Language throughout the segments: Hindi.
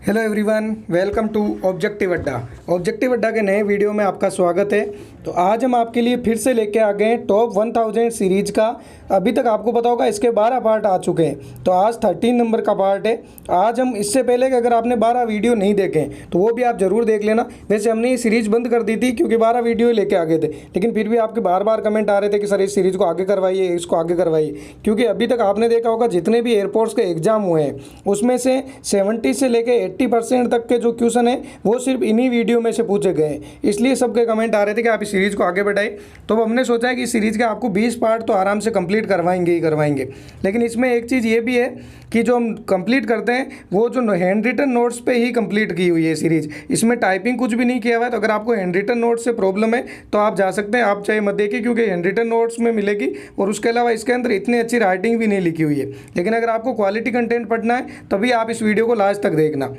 Hello everyone, welcome to objective Adda. Objective Adda के नए वीडियो में आपका स्वागत है। तो आज हम आपके लिए फिर से लेके आ गए हैं टॉप 1000 सीरीज का। अभी तक आपको पता होगा इसके 12 पार्ट आ चुके हैं, तो आज 13 नंबर का पार्ट है। आज हम इससे पहले कि अगर आपने 12 वीडियो नहीं देखे तो वो भी आप ज़रूर देख लेना। वैसे हमने ये सीरीज़ बंद कर दी थी क्योंकि 12 वीडियो लेके आ गए थे, लेकिन फिर भी आपके बार बार कमेंट आ रहे थे कि सर इस सीरीज़ को आगे करवाइए, इसको आगे करवाइए। क्योंकि अभी तक आपने देखा होगा जितने भी एयरपोर्ट्स के एग्ज़ाम हुए हैं उसमें से 70 से लेकर 80% तक के जो क्वेश्चन है वो सिर्फ इन्हीं वीडियो में से पूछे गए हैं। इसलिए सबके कमेंट आ रहे थे कि आप इस सीरीज़ को आगे बढ़ाइए। तो हमने सोचा है कि इस सीरीज़ के आपको 20 पार्ट तो आराम से कंप्लीट करवाएंगे ही करवाएंगे। लेकिन इसमें एक चीज़ ये भी है कि जो हम कंप्लीट करते हैं वो जो हैंड रिटन नोट्स पे ही कंप्लीट की हुई है सीरीज़। इसमें टाइपिंग कुछ भी नहीं किया हुआ है। तो अगर आपको हैंड रिटन नोट्स से प्रॉब्लम है तो आप जा सकते हैं, आप चाहे मत देखिए, क्योंकि हैंड रिटन नोट्स में मिलेगी। और उसके अलावा इसके अंदर इतनी अच्छी राइटिंग भी नहीं लिखी हुई है। लेकिन अगर आपको क्वालिटी कंटेंट पढ़ना है तभी आप इस वीडियो को लास्ट तक देखना।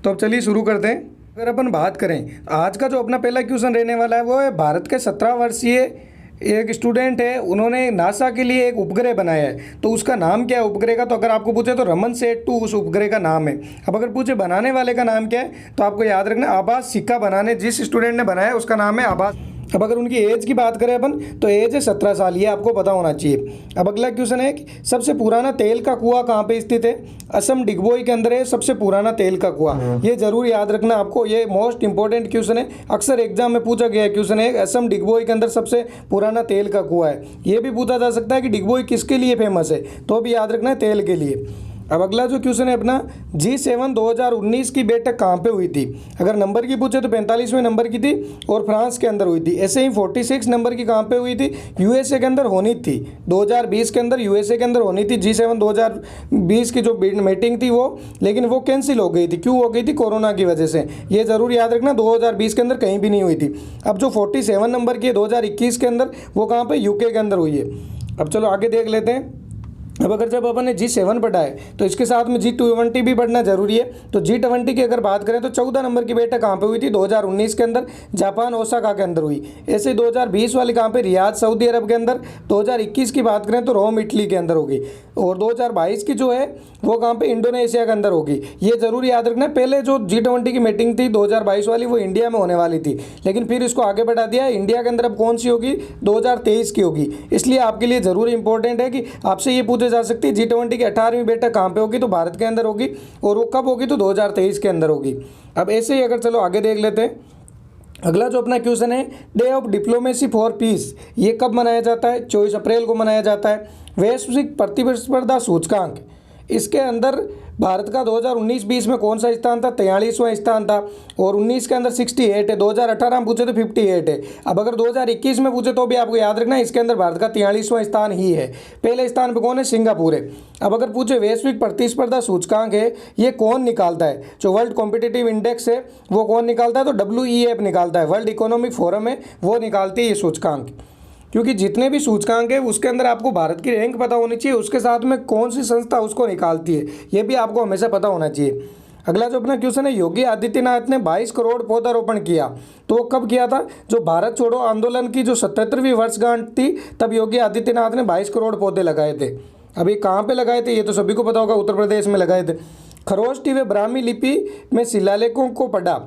तो अब चलिए शुरू करते हैं। अगर अपन बात करें आज का जो अपना पहला क्वेश्चन रहने वाला है वो है, भारत के 17 वर्षीय एक स्टूडेंट है, उन्होंने नासा के लिए एक उपग्रह बनाया है। तो उसका नाम क्या है उपग्रह का? तो अगर आपको पूछे तो रमन सेट 2 उस उपग्रह का नाम है। अब अगर पूछे बनाने वाले का नाम क्या है तो आपको याद रखना आभास सिक्का बनाने जिस स्टूडेंट ने बनाया है उसका नाम है आभास। अब अगर उनकी एज की बात करें अपन तो एज है 17 साल, ये आपको पता होना चाहिए। अब अगला क्वेश्चन है कि सबसे पुराना तेल का कुआं कहाँ पे स्थित है? असम डिगबोई के अंदर है सबसे पुराना तेल का कुआं। ये जरूर याद रखना आपको, ये मोस्ट इंपॉर्टेंट क्वेश्चन है, अक्सर एग्जाम में पूछा गया क्वेश्चन है। असम डिगबोई के अंदर सबसे पुराना तेल का कुआं है। ये भी पूछा जा सकता है कि डिगबोई किसके लिए फेमस है, तो भी याद रखना है तेल के लिए। अब अगला जो क्वेश्चन है अपना, G7 2019 की बैठक कहाँ पे हुई थी? अगर नंबर की पूछे तो 45वें नंबर की थी और फ्रांस के अंदर हुई थी। ऐसे ही 46 नंबर की कहाँ पे हुई थी? यूएसए के अंदर होनी थी। 2020 के अंदर यूएसए के अंदर होनी थी G7 2020 की जो मीटिंग थी वो, लेकिन वो कैंसिल हो गई थी। क्यों हो गई थी? कोरोना की वजह से। ये ज़रूर याद रखना, 2020 के अंदर कहीं भी नहीं हुई थी। अब जो 47 नंबर की है 2021 के अंदर, वो कहाँ पर? यूके के अंदर हुई है। अब चलो आगे देख लेते हैं। अब अगर जब अपन ने G7 पढ़ा है तो इसके साथ में G20 भी पढ़ना जरूरी है। तो G20 की अगर बात करें तो 14 नंबर की बैठक कहाँ पे हुई थी? 2019 के अंदर जापान ओसाका के अंदर हुई। ऐसे 2020 वाली कहाँ पे? रियाद सऊदी अरब के अंदर। 2021 की बात करें तो रोम इटली के अंदर होगी। और 2022 की जो है वो कहाँ पे? इंडोनेशिया के अंदर होगी। ये जरूर याद रखना। पहले जो G20 की मीटिंग थी 2022 वाली वो इंडिया में होने वाली थी, लेकिन फिर इसको आगे बढ़ा दिया। इंडिया के अंदर अब कौन सी होगी? 2023 की होगी। इसलिए आपके लिए जरूर इंपॉर्टेंट है कि आपसे ये पूछे जा सकती है G20 की 18वीं बैठक कहाँ पे होगी? तो भारत के अंदर होगी। और वो कब होगी? तो 2023 के अंदर होगी। अब ऐसे ही अगर चलो आगे देख लेते हैं। अगला जो अपना क्वेश्चन है, day of diplomacy for piece, ये कब मनाया जाता है? 24 अप्रैल को मनाया जाता है। वैश्विक प्रतिस्पर्धा सूचकांक, इसके अंदर भारत का 2019-20 में कौन सा स्थान था? 43वां स्थान था। और 19 के अंदर 68 है। 2018 में पूछे तो 58 है। अब अगर 2021 में पूछे तो भी आपको याद रखना है इसके अंदर भारत का 43वां स्थान ही है। पहले स्थान पे कौन है? सिंगापुर है। अब अगर पूछे वैश्विक प्रतिस्पर्धा सूचकांक है, ये कौन निकालता है? जो वर्ल्ड कॉम्पिटिटिव इंडेक्स है वो कौन निकालता है? तो WEF निकालता है। वर्ल्ड इकोनॉमिक फोरम है वो निकालती है ये सूचकांक। क्योंकि जितने भी सूचकांक है उसके अंदर आपको भारत की रैंक पता होनी चाहिए, उसके साथ में कौन सी संस्था उसको निकालती है ये भी आपको हमेशा पता होना चाहिए। अगला जो अपना क्वेश्चन है, योगी आदित्यनाथ ने 22 करोड़ पौधारोपण किया, तो वो कब किया था? जो भारत छोड़ो आंदोलन की जो 77वीं वर्षगांठ थी तब योगी आदित्यनाथ ने 22 करोड़ पौधे लगाए थे। अभी कहाँ पे लगाए थे ये तो सभी को पता होगा, उत्तर प्रदेश में लगाए थे। खरोष्टी व ब्राह्मी लिपि में शिलालेखों को पढ़ा,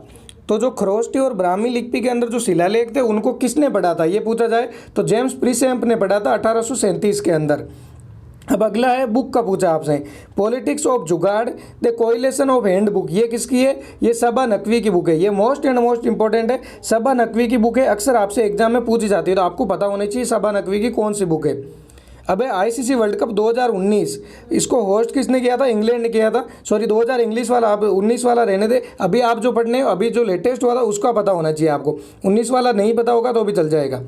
तो जो खरोष्टी और ब्राह्मी लिपि के अंदर जो शिलालेख थे उनको किसने पढ़ा था ये पूछा जाए तो जेम्स प्रीसेम्प ने पढ़ा था 1837 के अंदर। अब अगला है बुक का पूछा आपसे, पॉलिटिक्स ऑफ जुगाड़ द कोइलेशन ऑफ हैंड बुक, ये किसकी है? ये सबा नकवी की बुक है। ये मोस्ट एंड मोस्ट इंपॉर्टेंट है, सबा नकवी की बुक है। अक्सर आपसे एग्जाम में पूछी जाती है तो आपको पता होनी चाहिए सबा नकवी की कौन सी बुक है। अब ICC वर्ल्ड कप 2019, इसको होस्ट किसने किया था? इंग्लैंड ने किया था। सॉरी 2000 इंग्लिश वाला, आप 19 वाला रहने दे। अभी आप जो पढ़ने अभी जो लेटेस्ट वाला उसका पता होना चाहिए आपको, 19 वाला नहीं पता होगा तो भी चल जाएगा।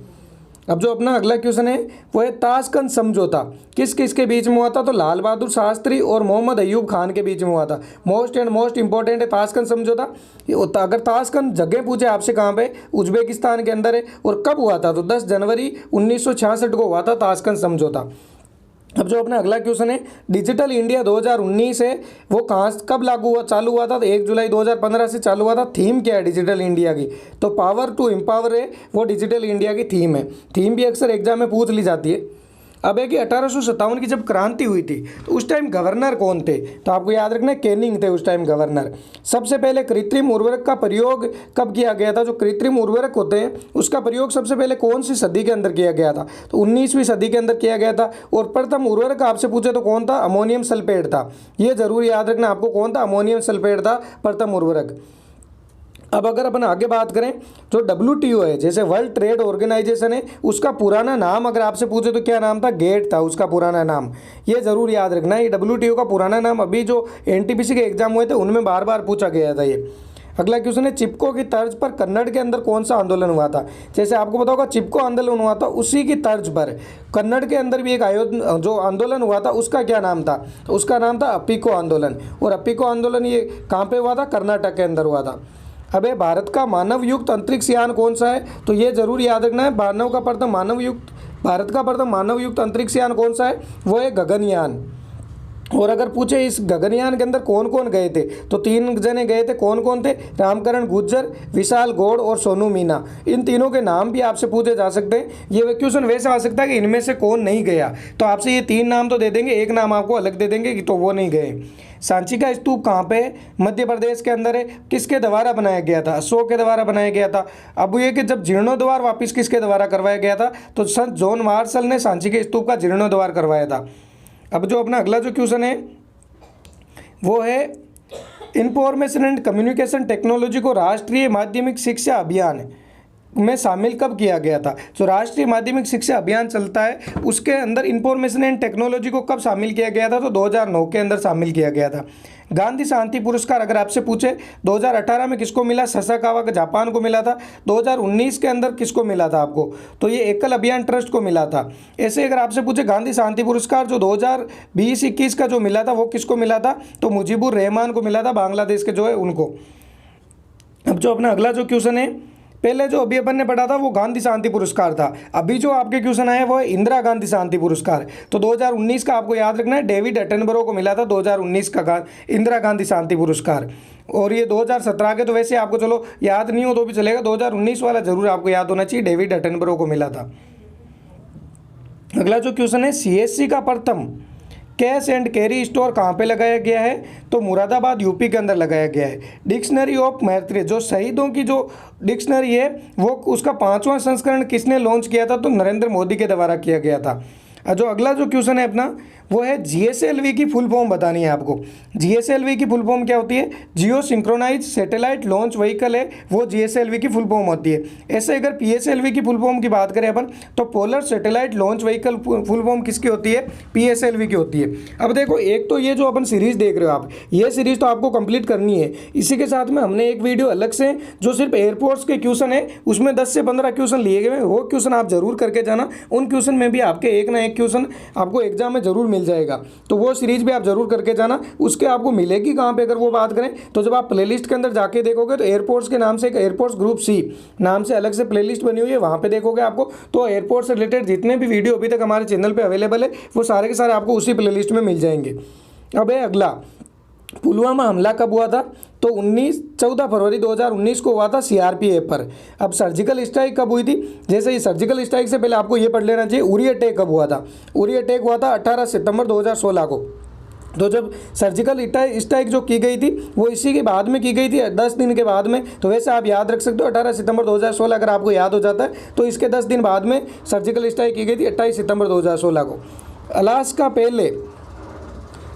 अब जो अपना अगला क्वेश्चन है वो है ताशकंद समझौता किस किस के बीच में हुआ था? तो लाल बहादुर शास्त्री और मोहम्मद अयूब खान के बीच में हुआ था। मोस्ट एंड मोस्ट इंपॉर्टेंट है ताशकंद समझौता। अगर ताशकंद जगह पूछे आपसे कहाँ पे, उज्बेकिस्तान के अंदर है। और कब हुआ था? तो 10 जनवरी 1966 को हुआ था ताशकंद समझौता। अब जो अपना अगला क्वेश्चन है, डिजिटल इंडिया 2019 है वो कहाँ कब लागू हुआ चालू हुआ था? तो 1 जुलाई 2015 से चालू हुआ था। थीम क्या है डिजिटल इंडिया की? तो पावर टू एम्पावर है वो डिजिटल इंडिया की थीम है। थीम भी अक्सर एग्जाम में पूछ ली जाती है। अब है कि 1857 की जब क्रांति हुई थी तो उस टाइम गवर्नर कौन थे, तो आपको याद रखना है कैनिंग थे उस टाइम गवर्नर। सबसे पहले कृत्रिम उर्वरक का प्रयोग कब किया गया था, जो कृत्रिम उर्वरक होते हैं उसका प्रयोग सबसे पहले कौन सी सदी के अंदर किया गया था, तो 19वीं सदी के अंदर किया गया था। और प्रथम उर्वरक आपसे पूछे तो कौन था, अमोनियम सल्फेट था। ये जरूर याद रखना आपको, कौन था, अमोनियम सल्फेट था प्रथम उर्वरक। अब अगर अपन आगे बात करें, जो WTO है, जैसे वर्ल्ड ट्रेड ऑर्गेनाइजेशन है, उसका पुराना नाम अगर आपसे पूछे तो क्या नाम था, गेट था उसका पुराना नाम। ये जरूर याद रखना है, ये WTO का पुराना नाम अभी जो NTPC के एग्जाम हुए थे उनमें बार बार पूछा गया था ये। अगला क्वेश्चन है, चिपको की तर्ज पर कन्नड़ के अंदर कौन सा आंदोलन हुआ था। जैसे आपको पता होगा चिपको आंदोलन हुआ था, उसी की तर्ज पर कन्नड़ के अंदर भी एक जो आंदोलन हुआ था उसका क्या नाम था, तो उसका नाम था अप्पिको आंदोलन। और अप्पिको आंदोलन ये कहाँ पे हुआ था, कर्नाटक के अंदर हुआ था। अबे भारत का मानव युक्त अंतरिक्ष यान कौन सा है, तो ये जरूर याद रखना है, भारत का प्रथम मानव युक्त अंतरिक्ष यान कौन सा है, वो है गगनयान। और अगर पूछे इस गगनयान के अंदर कौन कौन गए थे, तो 3 जने गए थे। कौन कौन थे, रामकरण गुज्जर, विशाल गौड़ और सोनू मीना। इन तीनों के नाम भी आपसे पूछे जा सकते हैं। ये क्वेश्चन वैसे आ सकता है कि इनमें से कौन नहीं गया, तो आपसे ये 3 नाम तो दे देंगे, एक नाम आपको अलग दे देंगे कि तो वो नहीं गए। सांची का स्तूप कहाँ पे है, मध्य प्रदेश के अंदर है। किसके द्वारा बनाया गया था, अशोक के द्वारा बनाया गया था। अब ये कि जब जीर्णोद्वार वापस किसके द्वारा करवाया गया था, तो संत जॉन मार्शल ने सांची के स्तूप का जीर्णोद्वार करवाया था। अब जो अपना अगला जो क्वेश्चन है वो है, इंफॉर्मेशन एंड कम्युनिकेशन टेक्नोलॉजी को राष्ट्रीय माध्यमिक शिक्षा अभियान में शामिल कब किया गया था। जो राष्ट्रीय माध्यमिक शिक्षा अभियान चलता है उसके अंदर इंफॉर्मेशन एंड टेक्नोलॉजी को कब शामिल किया गया था, तो 2009 के अंदर शामिल किया गया था। गांधी शांति पुरस्कार अगर आपसे पूछे 2018 में किसको मिला, ससाकावा का जापान को मिला था। 2019 के अंदर किसको मिला था आपको, तो ये एकल अभियान ट्रस्ट को मिला था। ऐसे अगर आपसे पूछे गांधी शांति पुरस्कार जो 2020-21 का जो मिला था वो किसको मिला था, तो मुजीबुर रहमान को मिला था, बांग्लादेश के जो है उनको। अब जो अपना अगला जो क्वेश्चन है, पहले जो अभी अपन ने पढ़ा था वो गांधी शांति पुरस्कार था, अभी जो आपके क्वेश्चन आए वो है इंदिरा गांधी शांति पुरस्कार। तो 2019 का आपको याद रखना है, डेविड एटनबरो को मिला था 2019 का इंदिरा गांधी शांति पुरस्कार। और ये 2017 के तो वैसे आपको चलो याद नहीं हो तो भी चलेगा, 2019 वाला जरूर आपको याद होना चाहिए, डेविड एटनबरो को मिला था। अगला जो क्वेश्चन है, CSC का प्रथम कैश एंड कैरी स्टोर कहाँ पे लगाया गया है, तो मुरादाबाद यूपी के अंदर लगाया गया है। डिक्शनरी ऑफ मैत्री, जो शहीदों की जो डिक्शनरी है वो उसका 5वां संस्करण किसने लॉन्च किया था, तो नरेंद्र मोदी के द्वारा किया गया था। जो अगला जो क्वेश्चन है अपना वो है, GSLV की फुल फॉर्म बतानी है आपको। GSLV की फुल फॉर्म क्या होती है, जियो सिंक्रोनाइज सैटेलाइट लॉन्च व्हीकल है, वो GSLV की फुल फॉर्म होती है। ऐसे अगर PSLV की फुल फॉर्म की बात करें अपन, तो polar satellite launch vehicle full form किसकी होती है, PSLV की होती है। अब देखो, एक तो ये जो अपन सीरीज देख रहे हो आप, ये सीरीज तो आपको कंप्लीट करनी है। इसी के साथ में हमने एक वीडियो अलग से जो सिर्फ एयरपोर्ट्स के क्वेश्चन है, उसमें 10 से 15 क्वेश्चन लिए गए हैं, वो क्वेश्चन आप जरूर करके जाना। उन क्वेश्चन में भी आपके एक ना एक क्वेश्चन आपको एग्जाम में जरूर मिल जाएगा, तो वो सीरीज भी आप जरूर करके जाना। उसके आपको मिलेगी कहाँ पे, अगर वो बात करें तो जब आप प्लेलिस्ट के अंदर जाके देखोगे तो एयरपोर्ट्स के नाम से एक एयरपोर्ट्स ग्रुप C नाम से अलग से प्लेलिस्ट बनी हुई है, वहाँ पे देखोगे आपको। तो एयरपोर्ट से रिलेटेड जितने भी वीडियो अभी तक हमारे चैनल पे अवेलेबल है वो सारे के सारे आपको उसी प्लेलिस्ट में मिल जाएंगे। अब है अगला, पुलवामा हमला कब हुआ था, तो 14 फरवरी 2019 को हुआ था CRPF पर। अब सर्जिकल स्ट्राइक कब हुई थी, जैसे ये सर्जिकल स्ट्राइक से पहले आपको ये पढ़ लेना चाहिए, उरी अटैक कब हुआ था। उरी अटैक हुआ था 18 सितंबर 2016 को। तो जब सर्जिकल स्ट्राइक जो की गई थी वो इसी के बाद में की गई थी, 10 दिन के बाद में। तो वैसे आप याद रख सकते हो 18 सितंबर 2016, अगर आपको याद हो जाता है तो इसके 10 दिन बाद में सर्जिकल स्ट्राइक की गई थी 28 सितंबर 2016 को। अलास्का पहले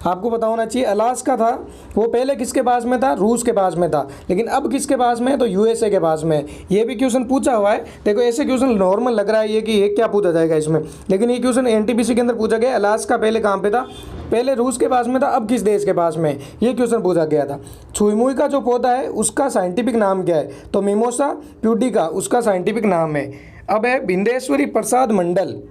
आपको पता होना चाहिए, अलास्का था वो पहले किसके पास में था, रूस के पास में था, लेकिन अब किसके पास में है, तो USA के पास में है। ये भी क्वेश्चन पूछा हुआ है। देखो ऐसे क्वेश्चन नॉर्मल लग रहा है ये कि ये क्या पूछा जाएगा इसमें, लेकिन ये क्वेश्चन NTPC के अंदर पूछा गया। अलास्का पहले कहाँ पे था, पहले रूस के पास में था, अब किस देश के पास में, ये क्वेश्चन पूछा गया था। छुईमुई का जो पौधा है उसका साइंटिफिक नाम क्या है, तो मिमोसा प्यूडिका उसका साइंटिफिक नाम है। अब है बिंदेश्वरी प्रसाद मंडल,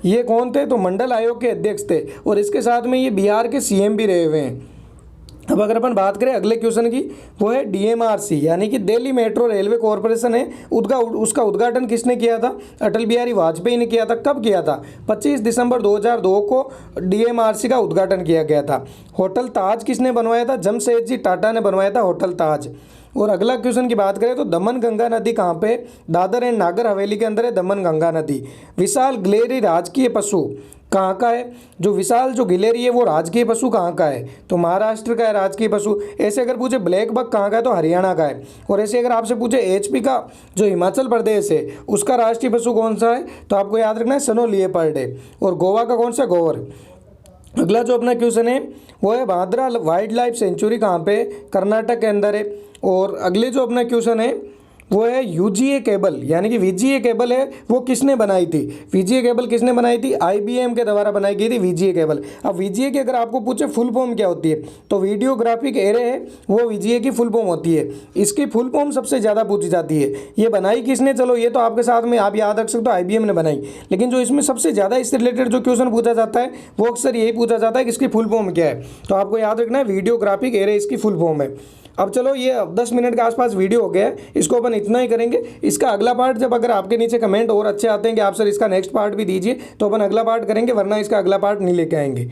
ये कौन थे, तो मंडल आयोग के अध्यक्ष थे, और इसके साथ में ये बिहार के CM भी रहे हुए हैं। अब अगर अपन बात करें अगले क्वेश्चन की, वो है डीएमआरसी यानी कि दिल्ली मेट्रो रेलवे कॉरपोरेशन है, उसका उद्घाटन किसने किया था? अटल बिहारी वाजपेयी ने किया था। कब किया था? 25 दिसंबर 2002 को डीएमआरसी का उद्घाटन किया गया था। होटल ताज किसने बनवाया था? जमशेदजी टाटा ने बनवाया था होटल ताज। और अगला क्वेश्चन की बात करें तो दमन गंगा नदी कहाँ पे? दादर एंड नागर हवेली के अंदर है दमन गंगा नदी। विशाल गिलहरी राजकीय पशु कहाँ का है? जो विशाल जो गिलहरी है वो राजकीय पशु कहाँ का है? तो महाराष्ट्र का है राजकीय पशु। ऐसे अगर पूछे ब्लैक बक कहाँ का है? तो हरियाणा का है। और ऐसे अगर आपसे पूछे एचपी का जो हिमाचल प्रदेश है उसका राष्ट्रीय पशु कौन सा है? तो आपको याद रखना है सनो लियोपार्ड है। और गोवा का कौन सा? गौर। अगला जो अपना क्वेश्चन है वो है भादरा वाइल्ड लाइफ सेंचुरी कहाँ पे? कर्नाटक के अंदर है। और अगले जो अपना क्वेश्चन है वो है यूजीए केबल यानी कि वीजीए केबल है वो किसने बनाई थी? वीजीए केबल किसने बनाई थी? आईबीएम के द्वारा बनाई गई थी वीजीए केबल। अब वीजीए की अगर आपको पूछे फुल फॉर्म क्या होती है तो वीडियोग्राफिक एरे है वो वीजीए की फुल फॉर्म होती है। इसकी फुल फॉर्म सबसे ज़्यादा पूछी जाती है। ये बनाई किसने? चलो ये तो आपके साथ में आप याद रख सकते हो आईबीएम ने बनाई, लेकिन जो इसमें सबसे ज़्यादा इससे रिलेटेड जो क्वेश्चन पूछा जाता है वो अक्सर यही पूछा जाता है कि इसकी फुल फॉर्म क्या है। तो आपको याद रखना है वीडियोग्राफिक एरे इसकी फुल फॉर्म है। अब चलो ये 10 मिनट के आसपास वीडियो हो गया है, इसको अपन इतना ही करेंगे। इसका अगला पार्ट जब अगर आपके नीचे कमेंट और अच्छे आते हैं कि आप सर इसका नेक्स्ट पार्ट भी दीजिए तो अपन अगला पार्ट करेंगे, वरना इसका अगला पार्ट नहीं लेके आएंगे।